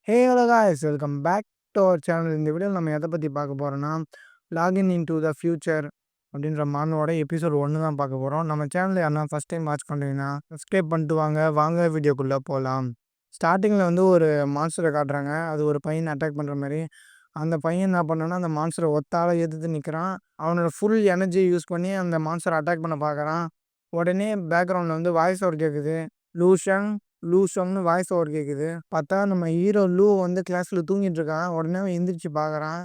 Hey hello guys welcome back to our channel. இந்த வீடியோவில் நம்ம எதை பற்றி பார்க்க போகிறோன்னா logging in to the future அப்படின்ற மானோட எபிசோட் 1 தான் பார்க்க போகிறோம். நம்ம சேனலில் யாருன்னா ஃபஸ்ட் டைம் வாட்ச் பண்ணுறீங்கன்னா சப்ஸ்கிரைப் பண்ணிட்டு வாங்க வீடியோக்குள்ளே போகலாம். ஸ்டார்டிங்கில் வந்து ஒரு மான்ஸ்டரை காட்டுறாங்க. அது ஒரு பையனை அட்டாக் பண்ணுற மாதிரி. அந்த பையன் என்ன பண்ணான்னா அந்த மான்ஸ்டரை ஒத்தால எதிர்த்து நிற்கிறான். அவனோட ஃபுல் எனர்ஜியை யூஸ் பண்ணி அந்த மான்ஸ்டரை அட்டாக் பண்ண பார்க்குறான். உடனே பேக்ரவுண்டில் வந்து வாய்ஸ் ஓவர் கேட்குது. லூஷன் லூஷன்னு வாய்ஸ் ஓவர் கேட்குது. பார்த்தா நம்ம ஹீரோ லூ வந்து கிளாஸில் தூங்கிட்டு இருக்கான். உடனே அவன் எந்திரிச்சு பார்க்குறான்.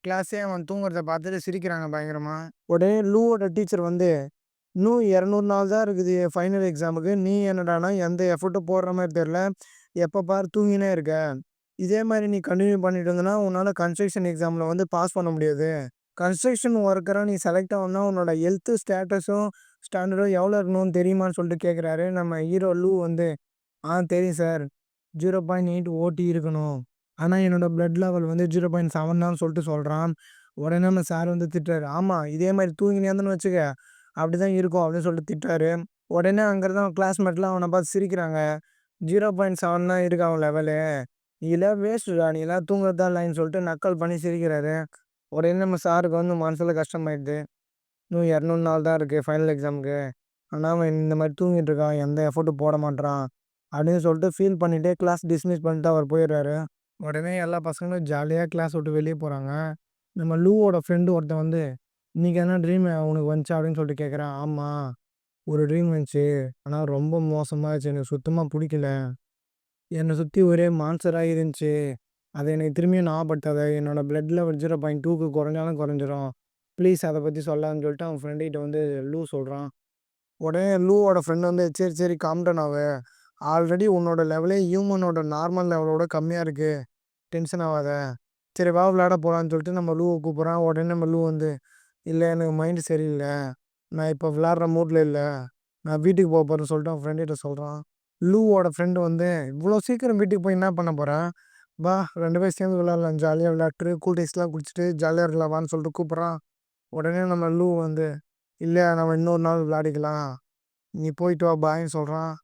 கிளாஸே அவன் தூங்குறத பார்த்துட்டு சிரிக்கிறாங்க பயங்கரமாக. உடனே லூவோட டீச்சர் வந்து இன்னும் 200 நாள் தான் இருக்குது ஃபைனல் எக்ஸாமுக்கு. நீ என்னடானா எந்த எஃபர்ட்டும் போடுற மாதிரி தெரில. எப்போ பார் தூங்கினே இருக்க. இதே மாதிரி நீ கண்டினியூ பண்ணிட்டு இருந்தனா உன்னால் கன்ஸ்ட்ரக்ஷன் எக்ஸாமில் வந்து பாஸ் பண்ண முடியாது. கன்ஸ்ட்ரக்ஷன் ஒர்க்கராக நீ செலக்ட் ஆகணும்னா உன்னோட ஹெல்த்து ஸ்டேட்டஸும் ஸ்டாண்டர்டும் எவ்வளோ இருக்கணும்னு தெரியுமான்னு சொல்லிட்டு கேட்குறாரு. நம்ம ஹீரோ லூ வந்து தெரியும் சார். 0.8 ஓடி இருக்கணும். ஆனால் என்னோடய பிளட் லெவல் வந்து 0.7 தான் சொல்லிட்டு சொல்கிறான். உடனே நம்ம சார் வந்து திட்டுறாரு. ஆமாம், இதே மாதிரி தூங்கினேன்னு வச்சுக்க அப்படி தான் இருக்கும் அப்படின்னு சொல்லிட்டு திட்டுறாரு. உடனே அங்கே தான் கிளாஸ்மேட்லாம் அவனை பார்த்து சிரிக்கிறாங்க. 0.7 தான் இருக்கு அவன் லெவலு. நீலாம் வேஸ்ட்டுடா, நீலாம் தூங்குறது தான் இல்லைன்னு சொல்லிட்டு நக்கல் பண்ணி சிரிக்கிறாரு. உடனே நம்ம சாருக்கு வந்து மனசில் கஷ்டமாயிடுது. இன்னும் 200 நாள் தான் இருக்குது ஃபைனல் எக்ஸாமுக்கு. ஆனால் அவன் இந்த மாதிரி தூங்கிட்டு இருக்கான், எந்த எஃபர்ட்டும் போட மாட்றான் அப்படின்னு சொல்லிட்டு ஃபீல் பண்ணிவிட்டு கிளாஸ் டிஸ்மிஸ் பண்ணிட்டு அவர் போயிடுறாரு. உடனே எல்லா பசங்களும் ஜாலியாக கிளாஸ் விட்டு வெளியே போகிறாங்க. நம்ம லூவோட ஃப்ரெண்டு ஒருத்தன் வந்து இன்றைக்கி என்ன ட்ரீம் உனக்கு வந்துச்சா அப்படின்னு சொல்லிட்டு கேட்குறான். ஆமாம், ஒரு ட்ரீம் வந்துச்சு. ஆனால் ரொம்ப மோசமாகிடுச்சு, எனக்கு சுத்தமாக பிடிக்கல. என்னை சுற்றி ஒரே மான்ஸ்டராக இருந்துச்சு. அதை எனக்கு திரும்பியும் ஞாபகப்படுத்தாத. என்னோடய பிளட் லெவல் 0.2க்கு குறைஞ்சாலும் குறைஞ்சிரும். ப்ளீஸ் அதை பற்றி சொல்லான்னு சொல்லிட்டு அவன் ஃப்ரெண்டுக்கிட்ட வந்து லூ சொல்கிறான். உடனே லூவோட ஃப்ரெண்டு வந்து சரி சரி காம்டன் ஆகு. ஆல்ரெடி உன்னோட லெவலே ஹியூமனோட நார்மல் லெவலோட கம்மியாக இருக்குது. டென்ஷன் ஆகாத. சரி வா விளையாட போகலான்னு சொல்லிட்டு நம்ம லூவை கூப்பிட்றான். உடனே நம்ம லூ வந்து இல்லை, எனக்கு மைண்டு சரியில்லை, நான் இப்போ விளாட்ற மூடில் இல்லை, நான் வீட்டுக்கு போக போகிறேன்னு சொல்லிட்டு அவன் ஃப்ரெண்டுகிட்ட சொல்கிறான். லூவோட ஃப்ரெண்டு வந்து இவ்வளோ சீக்கிரம் வீட்டுக்கு போய் என்ன பண்ண போகிறேன், வா 2 பேரும் சேர்ந்து விளாட்லாம், ஜாலியாக விளையாட்டு கூல் ட்ரிங்க்ஸ்லாம் குடிச்சிட்டு ஜாலியாக இருக்கலாம் வான்னு சொல்லிட்டு கூப்பிட்றான். உடனே நம்ம லூ வந்து இல்லை, நம்ம இன்னொரு நாள் விளையாடிக்கலாம், நீ போயிட்டு வா பாயின்னு சொல்கிறான்.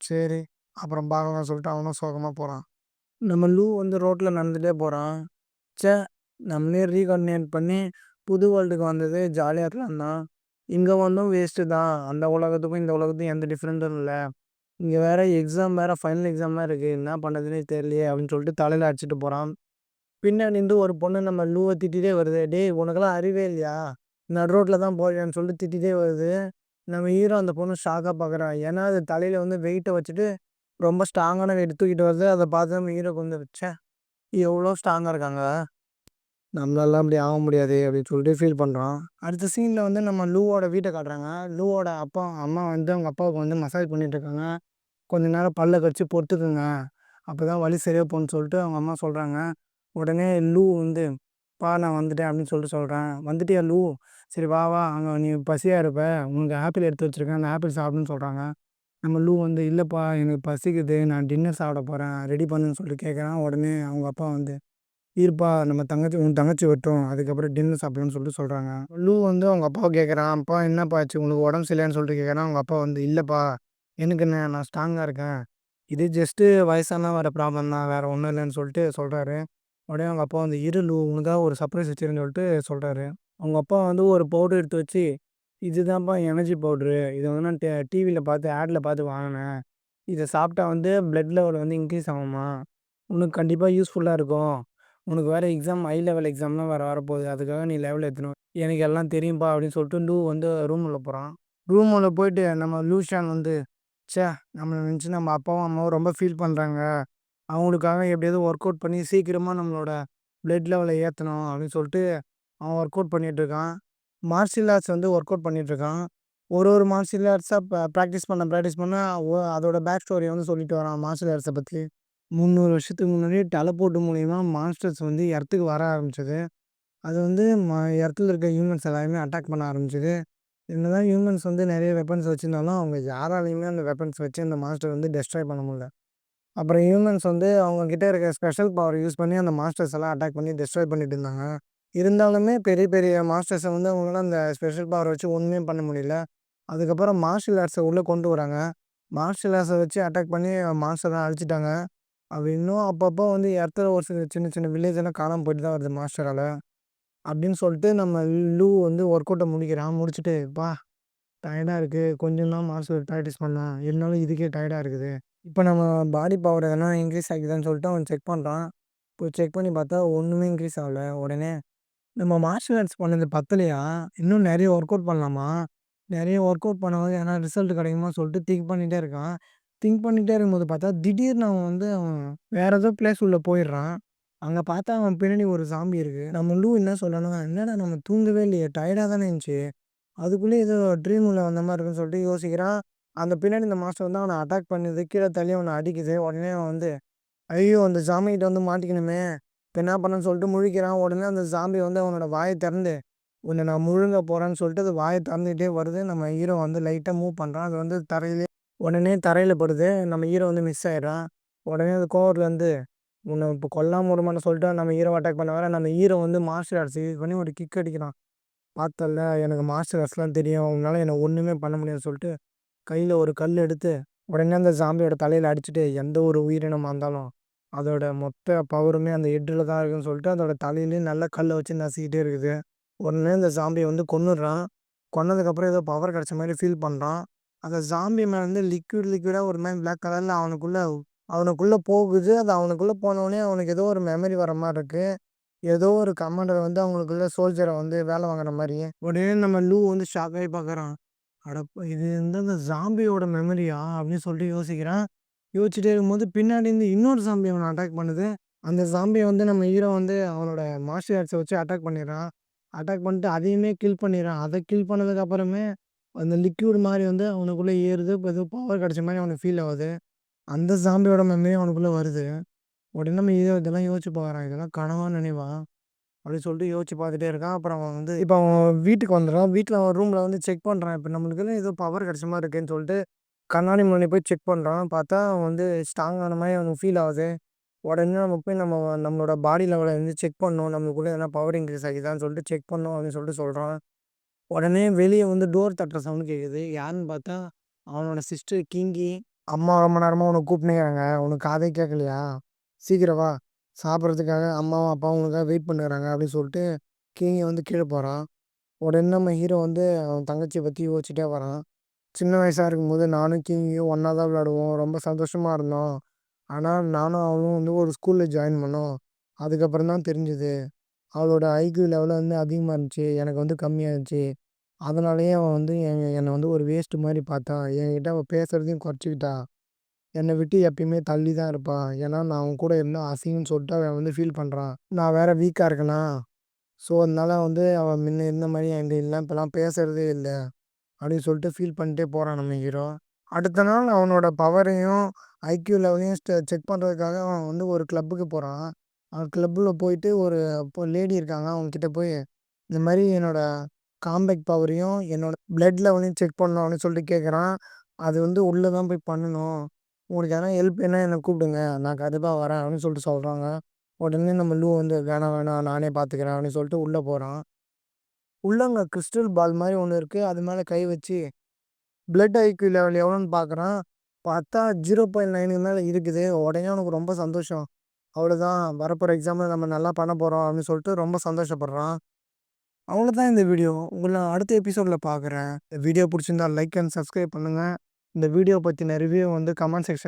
சரி அப்புறம் பார்க்கலாம்னு சொல்லிட்டு அவனும் சோகமாக போகிறான். நம்ம லூ வந்து ரோட்டில் நடந்துகிட்டே போகிறான். நம்மளே ரீகார்டினேட் பண்ணி புது வேர்ல்டுக்கு வந்தது ஜாலியாக இருக்கலாம் தான். இங்கே வந்தும் வேஸ்ட்டு தான். அந்த உலகத்துக்கும் இந்த உலகத்துக்கும் எந்த டிஃப்ரெண்ட்டும் இல்லை. இங்கே வேறு எக்ஸாம் வேறு ஃபைனல் எக்ஸாம்லாம் இருக்குது, என்ன பண்ணுறதுனே தெரியலையே அப்படின்னு சொல்லிட்டு தலையில் அடிச்சுட்டு போகிறான். பின்னாடி இருந்து ஒரு பொண்ணு நம்ம லூவை திட்டிகிட்டே வருது. டேய், உனக்கெல்லாம் அறிவே இல்லையா, நடு ரோட்டில் தான் போறியான்னு சொல்லிட்டு திட்டிகிட்டே வருது. நம்ம ஹீரோ அந்த பொண்ணு ஷாக்காக பார்க்குறான். ஏன்னா அது தலையில் வந்து வெயிட்டை வச்சுட்டு ரொம்ப ஸ்ட்ராங்கான வெயிட் தூக்கிட்டு வருது. அதை பார்த்து நம்ம ஹீரோக்கு வந்து எவ்வளோ ஸ்ட்ராங்காக இருக்காங்க, நம்மளால அப்படி ஆக முடியாது அப்படின்னு சொல்லிட்டு ஃபீல் பண்ணுறான். அடுத்த சீனில் வந்து நம்ம லூவோட வீட்டை காட்டுறாங்க. லூவோட அப்பா அம்மா வந்து அவங்க அப்பாவுக்கு வந்து மசாஜ் பண்ணிகிட்ருக்காங்க. கொஞ்ச நேரம் பல்ல கடிச்சு பொறுத்துக்குங்க, அப்போ தான் வலி சரியாக போகணுன்னு சொல்லிட்டு அவங்க அம்மா சொல்கிறாங்க. உடனே லூ வந்து நான் வந்துட்டேன் அப்படின்னு சொல்லிட்டு சொல்கிறேன். வந்துட்டியா லூ, சரி வா வா, அங்கே நீ பசியாக இருப்ப, உனக்கு ஆப்பிள் எடுத்து வச்சுருக்கேன், அந்த ஆப்பிள் சாப்பிடுன்னு சொல்கிறாங்க. நம்ம லூ வந்து இல்லைப்பா எனக்கு பசிக்குது, நான் டின்னர் சாப்பிட போகிறேன், ரெடி பண்ணுன்னு சொல்லிட்டு கேட்குறான். உடனே அவங்க அப்பா வந்து இருப்பா, நம்ம உன் தங்கச்சி வெட்டும், அதுக்கப்புறம் டின்னர் சாப்பிடலான்னு சொல்லிட்டு சொல்கிறாங்க. லூ வந்து அவங்க அப்பாவை கேட்குறான். அப்பா என்னப்பா ஆச்சு, உங்களுக்கு உடம்பு சரியில்லைன்னு சொல்லிட்டு கேட்குறான். அவங்க அப்பா வந்து இல்லைப்பா, எனக்கு என்ன, நான் ஸ்ட்ராங்காக இருக்கேன், இது ஜஸ்ட்டு வயசானா வர ப்ராப்ளம் தான், வேறு ஒன்றும் இல்லைன்னு சொல்லிட்டு சொல்கிறாரு. உடனே அவங்க அப்பா வந்து இரு லூ, உனக்காக ஒரு சர்ப்ரைஸ் வச்சுருன்னு சொல்லிட்டு சொல்கிறாரு. அவங்க அப்பா வந்து ஒரு பவுடர் எடுத்து வச்சு இதுதான்ப்பா எனர்ஜி பவுட்ரு, இதை வந்து நான் டிவியில் பார்த்து ஆடில் பார்த்து வாங்கினேன், இதை சாப்பிட்டா வந்து பிளட் லெவல் வந்து இன்க்ரீஸ் ஆகுமா, உனக்கு கண்டிப்பாக யூஸ்ஃபுல்லாக இருக்கும், உனக்கு வேறு எக்ஸாம் ஹை லெவல் எக்ஸாம்லாம் வேறு வரப்போகுது, அதுக்காக நீ லெவல் ஏற்றணும், எனக்கு எல்லாம் தெரியும்ப்பா அப்படின்னு சொல்லிட்டு லூ வந்து ரூமில் போகிறான். ரூமில் போயிட்டு நம்ம லூஷான் வந்து நம்மளை நினச்சி நம்ம அப்பாவும் அம்மாவும் ரொம்ப ஃபீல் பண்ணுறாங்க, அவங்களுக்காக எப்படியாவது ஒர்க் அவுட் பண்ணி சீக்கிரமாக நம்மளோட பிளட் லெவலை ஏற்றணும் அப்படின்னு சொல்லிட்டு அவன் ஒர்க் அவுட் பண்ணிகிட்ருக்கான். மார்ஷியல் ஆர்ட்ஸ் வந்து ஒர்க் அவுட் பண்ணிகிட்ருக்கான். ஒரு மார்ஷியல் ஆர்ட்ஸாக ப்ராக்டிஸ் பண்ண அதோட பேக் ஸ்டோரியை வந்து சொல்லிட்டு வரான் மார்ஷியல் ஆர்ட்ஸை பற்றி. 300 வருஷத்துக்கு முன்னாடி டெலபோர்ட் மூலிமா மான்ஸ்டர்ஸ் வந்து எர்த்துக்கு வர ஆரம்பிச்சது. அது வந்து எர்த்தில் இருக்க ஹியூமன்ஸ் எல்லாருமே அட்டாக் பண்ண ஆரம்பிச்சது. என்னதான் ஹியூமன்ஸ் வந்து நிறைய வெப்பன்ஸ் வச்சுருந்தாலும் அவங்க யாராலையுமே அந்த வெப்பன்ஸ் வச்சு அந்த மான்ஸ்டர் வந்து டெஸ்ட்ராய் பண்ண முடியல. அப்புறம் ஹியூமன்ஸ் வந்து அவங்கக்கிட்ட இருக்க ஸ்பெஷல் பவர் யூஸ் பண்ணி அந்த மான்ஸ்டர்ஸ் எல்லாம் அட்டாக் பண்ணி டெஸ்ட்ராய் பண்ணிட்டு இருந்தாங்க. இருந்தாலுமே பெரிய பெரிய மாஸ்டர்ஸை வந்து அவங்களால அந்த ஸ்பெஷல் பவரை வச்சு ஒன்றுமே பண்ண முடியல. அதுக்கப்புறம் மார்ஷியல் ஆர்ட்ஸை உள்ளே கொண்டு வராங்க. மார்ஷியல் ஆர்ட்ஸை வச்சு அட்டாக் பண்ணி மான்ஸ்டர்லாம் அழிச்சிட்டாங்க. அது இன்னும் அப்பப்போ வந்து இடத்துல ஒரு சில சின்ன சின்ன வில்லேஜ் எல்லாம் காணாம போயிட்டு தான் வருது மாஸ்டரால. அப்படின்னு சொல்லிட்டு நம்ம லூ வந்து ஒர்க் அவுட்ட முடிக்கிறான். முடிச்சுட்டு, "அப்பா டயர்டா இருக்கு. கொஞ்சம் தான் மார்ஷல் பிராக்டிஸ் பண்ணேன். இருந்தாலும் இதுக்கே டயர்டா இருக்குது. இப்ப நம்ம பாடி பவர் எதனா இன்க்ரீஸ் ஆகிக்குதான்னு சொல்லிட்டு அவன் செக் பண்றான். போய் செக் பண்ணி பார்த்தா ஒண்ணுமே இன்க்ரீஸ் ஆகல. உடனே நம்ம மார்ஷியல் ஆர்ட்ஸ் பண்ணது பத்தலையா? இன்னும் நெறைய ஒர்க் அவுட் பண்ணலாமா? நெறைய ஒர்க் அவுட் பண்ணும்போது எதனா ரிசல்ட் கிடைக்குமா சொல்லிட்டு திங்க் பண்ணிட்டே இருக்கான். திங்க் பண்ணிட்டே இருக்கும்போது பார்த்தா, திடீர்னு அவன் வேற ஏதோ பிளேஸ் உள்ள போயிடுறான். அங்க பார்த்தா அவன் பின்னாடி ஒரு ஸாம்பி இருக்கு. நம்ம லூ என்ன சொல்றான்னா, "என்னடா நம்ம தூங்கவே இல்லையே! டயர்டா தானே இருந்துச்சு. அதுக்குள்ளே ஏதோ ட்ரீம் உள்ள வந்த மாரி இருக்குன்னு" சொல்லிட்டு யோசிக்கிறான். அந்த பின்னாடி இந்த மாஸ்டர் வந்து அவன அட்டாக் பண்ணுது. கீழ தள்ளி அவன அடிக்குது. உடனே அவன் வந்து ஐயோ! அந்த ஜாம்பிகிட்ட வந்து மாட்டிக்கினோமே! இப்ப என்ன பண்ணன்னு சொல்லிட்டு முழிக்கிறான். உடனே அந்த ஜாம்பி வந்து அவனோட வாய திறந்து, உன்ன நான் முழுங்க போறேன்னு சொல்லிட்டு அது வாய திறந்துக்கிட்டே வருது. நம்ம ஹீரோ வந்து லைட்டா மூவ் பண்றான். அது வந்து உடனே தரையில படுது. நம்ம ஹீரோ வந்து மிஸ் ஆயிடுறான். உடனே அது கோவத்துல வந்து, உன்ன இப்ப கொல்லாம விடமாட்டேன்னு சொல்லிட்டு நம்ம ஹீரோவ அட்டாக் பண்ண வர, நம்ம ஹீரோ வந்து மார்ஷியல் ஆர்ட்ஸ் யூஸ் பண்ணி ஒரு கிக் அடிக்கிறான். "பார்த்தல்ல எனக்கு மார்ஷியல் ஆர்ட்ஸ்லாம் தெரியும். உன்னால என்ன ஒண்ணுமே பண்ண முடியாதுன்னு" சொல்லிட்டு கையில ஒரு கல் எடுத்து, உடனே அந்த ஜாம்பியோட தலையில அடிச்சுட்டு, எந்த ஒரு உயிரினமா இருந்தாலும், அதோட மொத்த பவருமே அந்த ஹெட்டுல தான் இருக்குன்னு சொல்லிட்டு, அதோட தலையிலயே நல்ல கல்ல வச்சு நசுக்கிட்டே இருக்குது. உடனே இந்த ஜாம்பிய வந்து கொன்னுடுறான். கொன்னதுக்கப்புறம் ஏதோ பவர் கிடைச்ச மாரி ஃபீல் பண்றான். அந்த ஜாம்பி மேல இருந்து லிக்விடா ஒரு மாரி பிளாக் கலர்ல அவனுக்குள்ள போகுது. அது அவனுக்குள்ள போனோனே அவனுக்கு ஏதோ ஒரு மெமரி வர மாரி இருக்கு. ஏதோ ஒரு கமாண்டர் வந்து அவங்களுக்குள்ள சோல்ஜர வந்து வேல வாங்குற மாரி. உடனே நம்ம லூ வந்து ஷாக் ஆயி பார்க்குறான். இது வந்து அந்த ஜாம்பியோட மெமரியா? அப்படின்னு சொல்லிட்டு யோசிக்கிறான். யோசிச்சுட்டே இருக்கும்போது பின்னாடி இருந்து இன்னொரு ஜாம்பி அவன அட்டாக் பண்ணுது. அந்த ஜாம்பிய வந்து நம்ம ஹீரோ வந்து அவனோட மார்ஷியல் ஆர்ட்ஸ வச்சு அட்டாக் பண்ணிடுறான். அட்டாக் பண்ணிட்டு அதையுமே கில் பண்ணிடுறான். அத கில் பண்ணதுக்கு அப்புறமே அந்த லிக்விட் மாரி வந்து அவனுக்குள்ள ஏறுது. இப்ப ஏதோ பவர் கிடைச்ச மாரி அவனுக்கு ஃபீல் ஆவுது. அந்த ஜாம்பியோட மெமரி அவனுக்குள்ள வருது. உடனே நம்ம ஹீரோ இதெல்லாம் யோசிச்சு பார்க்குறான். இதெல்லாம் கனவா நினைவா? அப்படின்னு சொல்லிட்டு யோசிச்சு பார்த்துட்டே இருக்கான். அப்புறம் அவன் வந்து இப்ப அவன் வீட்டுக்கு வந்துடுறான். வீட்ல அவன் ரூம்ல வந்து செக் பண்றான். இப்ப நம்மளுக்குலாம் ஏதோ பவர் கிடைச்ச மாரி இருக்கேன்னு சொல்லிட்டு கண்ணாடி முன்னாடி போய் செக் பண்றான். பார்த்தா அவன் வந்து ஸ்ட்ராங்கான மாரி அவனுக்கு ஃபீல் ஆவுது. உடனே நம்ம போய் நம்மளோட பாடி லெவல வந்து செக் பண்ணணும். நம்மளுக்குள்ள எதனா பவர் இன்க்ரீஸ் ஆகிக்குதான்னு சொல்லிட்டு செக் பண்ணணும் அப்படின்னு சொல்லிட்டு சொல்றான். உடனே வெளிய வந்து டோர் தட்டுற சவுண்ட் கேட்குது. யாருன்னு பார்த்தா அவனோட சிஸ்டர் கிங்கி. "அம்மா ரொம்ப நேரமா உன்ன கூப்பிட்டுனேருக்காங்க. உனக்கு காதே கேட்கலையா? சீக்கிரம் வா. சாப்பிடுறதுக்காக அம்மாவும், அப்பாவும் உனக்காக வெயிட் பண்ணுறாங்க" அப்படின்னு சொல்லிட்டு கிங்கி வந்து கீழ போறான். உடனே நம்ம ஹீரோ வந்து அவன் தங்கச்சிய பத்தி யோசிச்சுட்டே வரான். சின்ன வயசா இருக்கும்போது நானும் கிங்கியும் ஒண்ணா தான் விளையாடுவோம். ரொம்ப சந்தோஷமா இருந்தோம். ஆனா நானும் அவளும் வந்து ஒரு ஸ்கூல்ல ஜாயின் பண்ணோம். அதுக்கப்புறம் தான் தெரிஞ்சது. அவளோட ஐக்யூ லெவல் வந்து அதிகமா இருந்துச்சு. எனக்கு வந்து கம்மியா இருந்துச்சு. அதனாலேயே அவ வந்து என்ன வந்து ஒரு வேஸ்ட் மாரி பார்த்தா. என்கிட்ட அவ பேசுறதையும் குறைச்சுக்கிட்டா. என்ன விட்டு எப்பயுமே தள்ளி தான் இருப்பா. ஏன்னா நான் அவன் கூட இருந்தா அசிங்கம்ன்னு சொல்லிட்டு அவன் வந்து ஃபீல் பண்றான். நான் வேற வீக்கா இருக்கேனா, ஸோ அதனால வந்து அவ முன்ன இருந்த மாரி என்ட்ட இல்ல. இப்பலாம் பேசுறதே இல்ல. அப்படின்னு சொல்லிட்டு ஃபீல் பண்ணிட்டே போறான் நம்ம ஹீரோ. அடுத்த நாள் அவனோட பவரையும், ஐக்யூ லெவலையும் செக் பண்றதுக்காக அவன் வந்து ஒரு கிளப்புக்கு போறான். கிளப்ல போயிட்டு ஒரு லேடி இருக்காங்க. அவங்க கிட்ட போய் இந்த மாரி என்னோட காம்பேக்ட் பவரையும், என்னோட பிளட் லெவலையும் செக் பண்ணணும் அப்படின்னு சொல்லிட்டு கேட்குறான். அது வந்து உள்ள தான் போய் பண்ணணும். உங்களுக்கு எதனா ஹெல்ப் வேணுனா என்ன கூப்பிடுங்க. நான் கண்டிப்பா வரேன் அப்படின்னு சொல்லிட்டு சொல்றாங்க. உடனே நம்ம லூ வந்து வேணாம், வேணாம் நானே பார்த்துக்கிறேன் அப்படின்னு சொல்லிட்டு உள்ள போறான். உள்ள அங்க கிறிஸ்டல் பால் மாரி ஒண்ணு இருக்கு. அது மேல கை வச்சு பிளட் ஐக்யூ லெவல் எவ்வளோன்னு பார்க்குறான். பார்த்தா 0.9க்கு மேல இருக்குது. உடனே அவனுக்கு ரொம்ப சந்தோஷம். அவ்வளோதான் வரப்போற எக்ஸாம்ல நம்ம நல்லா பண்ண போறோம் அப்படின்னு சொல்லிட்டு ரொம்ப சந்தோஷப்படுறான். அவ்வளோதான் இந்த வீடியோ. உங்கள நான் அடுத்த எபிசோட்ல பார்க்குறேன். இந்த வீடியோ புடிச்சிருந்தா லைக் அண்ட் சப்ஸ்கிரைப் பண்ணுங்க. இந்த வீடியோ பத்தின ரிவ்யூ வந்து கமெண்ட் செக்ஷன்